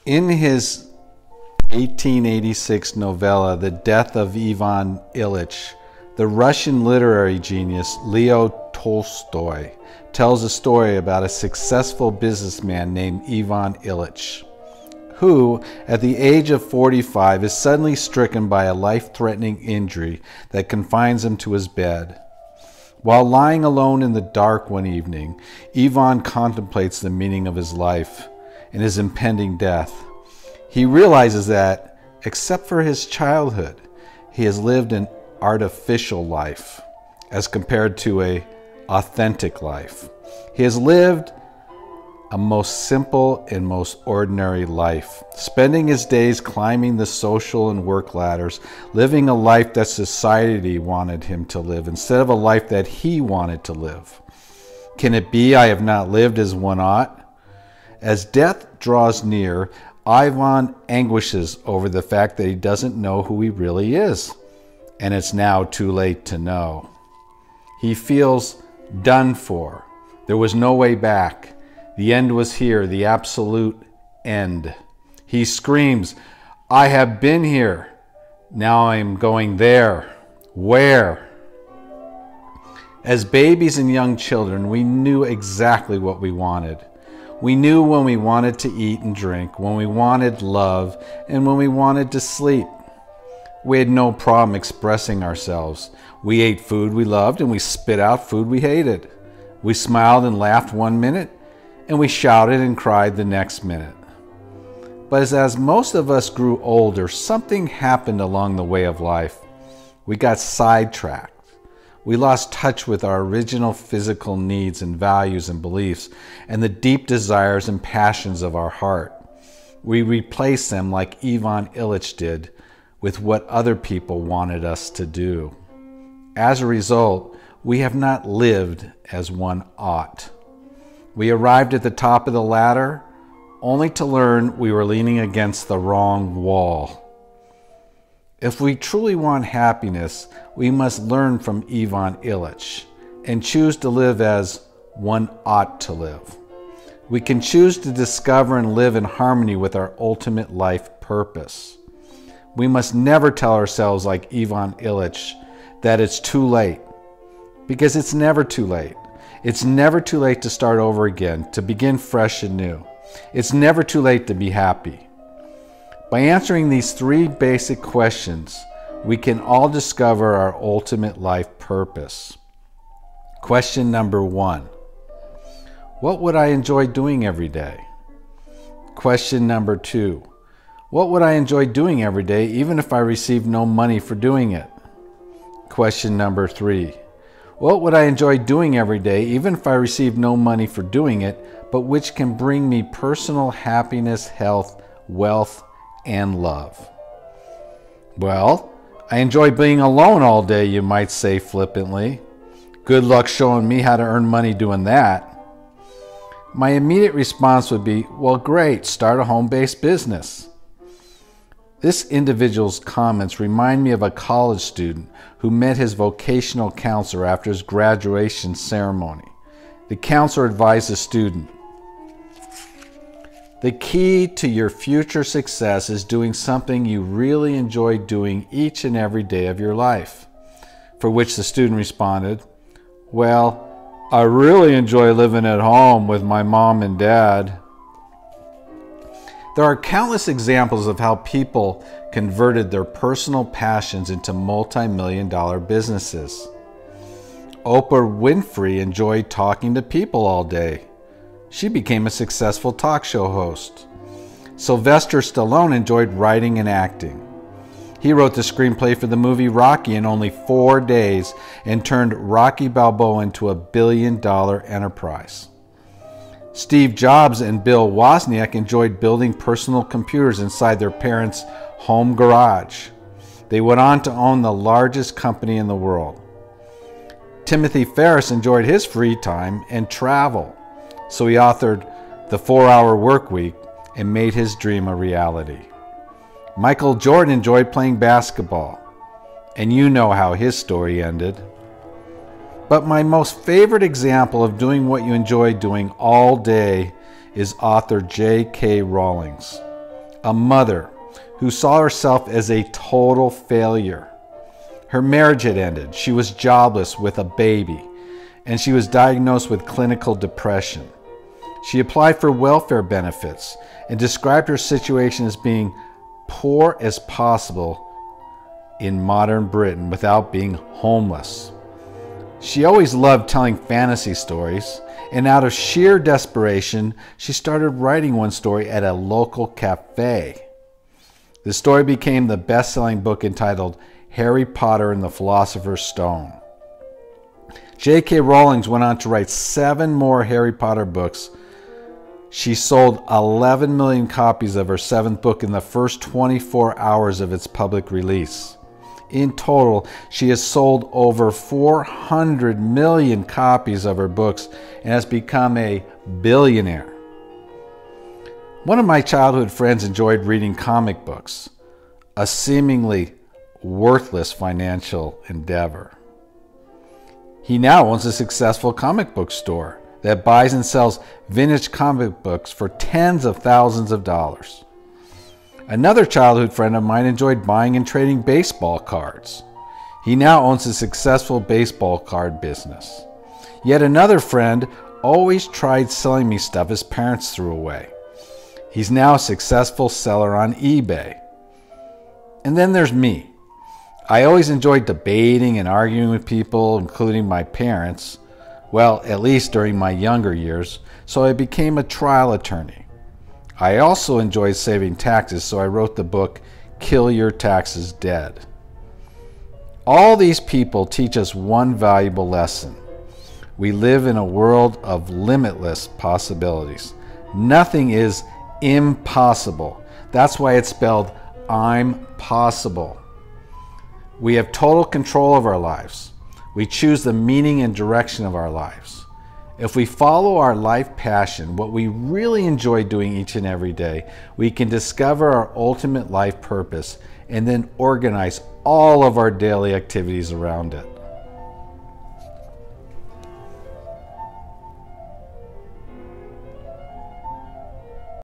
In his 1886 novella, The Death of Ivan Ilyich, the Russian literary genius Leo Tolstoy tells a story about a successful businessman named Ivan Ilyich, who, at the age of 45, is suddenly stricken by a life-threatening injury that confines him to his bed. While lying alone in the dark one evening, Ivan contemplates the meaning of his life and his impending death. He realizes that, except for his childhood, he has lived an artificial life as compared to an authentic life. He has lived a most simple and most ordinary life, spending his days climbing the social and work ladders, living a life that society wanted him to live instead of a life that he wanted to live. Can it be I have not lived as one ought? As death draws near, Ivan anguishes over the fact that he doesn't know who he really is, and it's now too late to know. He feels done for. There was no way back. The end was here, the absolute end. He screams, "I have been here. Now I am going there." Where? As babies and young children, we knew exactly what we wanted. We knew when we wanted to eat and drink, when we wanted love, and when we wanted to sleep. We had no problem expressing ourselves. We ate food we loved and we spit out food we hated. We smiled and laughed one minute, and we shouted and cried the next minute. But as most of us grew older, something happened along the way of life. We got sidetracked. We lost touch with our original physical needs and values and beliefs and the deep desires and passions of our heart. We replaced them like Ivan Ilyich did with what other people wanted us to do. As a result, we have not lived as one ought. We arrived at the top of the ladder only to learn we were leaning against the wrong wall. If we truly want happiness, we must learn from Ivan Ilyich and choose to live as one ought to live. We can choose to discover and live in harmony with our ultimate life purpose. We must never tell ourselves like Ivan Ilyich that it's too late, because it's never too late. It's never too late to start over again, to begin fresh and new. It's never too late to be happy. By answering these three basic questions, we can all discover our ultimate life purpose. Question number 1. What would I enjoy doing every day? Question number 2. What would I enjoy doing every day even if I received no money for doing it? Question number 3. What would I enjoy doing every day even if I received no money for doing it, but which can bring me personal happiness, health, wealth, and love? Well, I enjoy being alone all day, you might say flippantly. Good luck showing me how to earn money doing that. My immediate response would be, well, great, start a home-based business. This individual's comments remind me of a college student who met his vocational counselor after his graduation ceremony. The counselor advised the student, "The key to your future success is doing something you really enjoy doing each and every day of your life." For which the student responded, "Well, I really enjoy living at home with my mom and dad." There are countless examples of how people converted their personal passions into multi-million-dollar businesses. Oprah Winfrey enjoyed talking to people all day. She became a successful talk show host. Sylvester Stallone enjoyed writing and acting. He wrote the screenplay for the movie Rocky in only 4 days and turned Rocky Balboa into a billion-dollar enterprise. Steve Jobs and Bill Wozniak enjoyed building personal computers inside their parents' home garage. They went on to own the largest company in the world. Timothy Ferriss enjoyed his free time and travel, so he authored The 4-Hour Workweek and made his dream a reality. Michael Jordan enjoyed playing basketball, and you know how his story ended. But my most favorite example of doing what you enjoy doing all day is author J.K. Rowling. a mother who saw herself as a total failure. Her marriage had ended. She was jobless with a baby, and she was diagnosed with clinical depression. She applied for welfare benefits and described her situation as being poor as possible in modern Britain without being homeless. She always loved telling fantasy stories, and out of sheer desperation, she started writing one story at a local cafe. The story became the best-selling book entitled Harry Potter and the Philosopher's Stone. J.K. Rowling went on to write 7 more Harry Potter books. She sold 11 million copies of her 7th book in the first 24 hours of its public release. In total, she has sold over 400 million copies of her books and has become a billionaire. One of my childhood friends enjoyed reading comic books, a seemingly worthless financial endeavor. He now owns a successful comic book store that buys and sells vintage comic books for tens of thousands of dollars. Another childhood friend of mine enjoyed buying and trading baseball cards. He now owns a successful baseball card business. Yet another friend always tried selling me stuff his parents threw away. He's now a successful seller on eBay. And then there's me. I always enjoyed debating and arguing with people, including my parents, well, at least during my younger years, so I became a trial attorney. I also enjoyed saving taxes, so I wrote the book, Kill Your Taxes Dead. All these people teach us one valuable lesson. We live in a world of limitless possibilities. Nothing is impossible. That's why it's spelled I'm possible. We have total control of our lives. We choose the meaning and direction of our lives. If we follow our life passion, what we really enjoy doing each and every day, we can discover our ultimate life purpose and then organize all of our daily activities around it.